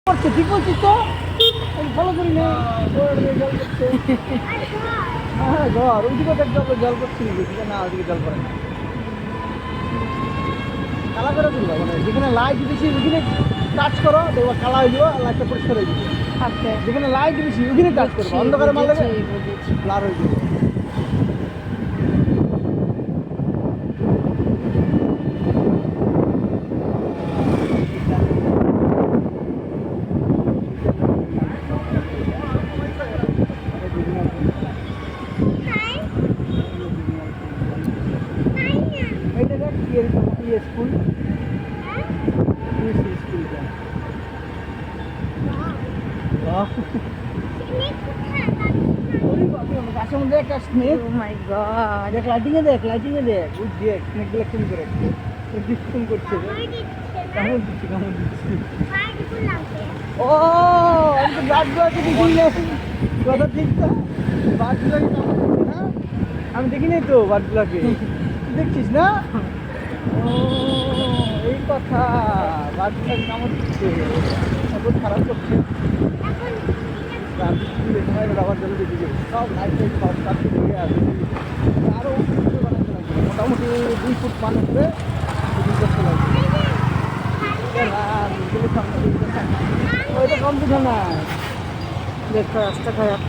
করছে ঠিক বলছিস তো ফলো করি না জল করছে হ্যাঁ ঘর ওইদিকে দেখ জল করছে নাকি না ওইদিকে জল করে না কালা করে তুলবা মানে যেখানে লাইট বেশি ওইখানে টাচ করো দেখবা কালা হয়ে যাবো লাইটটা পরিষ্কার হয়ে যাবে যেখানে লাইট বেশি ওইখানে টাচ করবো অন্ধকারে মারলে ব্লার হয়ে যাবে স্কুল গাছের মধ্যে একটা স্নেক দেখ লাইটিংয়ে দেখ ওই দেখ স্নেকগুলো কেমন করে ডিসকাউন্ট করছে কেমন দিচ্ছি ও আমি তো গাছগুলোকে দেখি না কথা ঠিক তো বাঘগুলোকে কেমন করছে না আমি দেখি নাই তো বাঘগুলোকে দেখছিস না ও এই কথা বাঘগুলোকে কেমন দিচ্ছে এখন খারাপ করছে আবার জল দিকে সব লাইট সব কাজ থেকে আসবে আরও বানাতে লাগবে মোটামুটি 2 ফুট পান হবে করতে লাগবে ওইটা কমপ্লিট হয় না দেখ রাস্তা খারাপ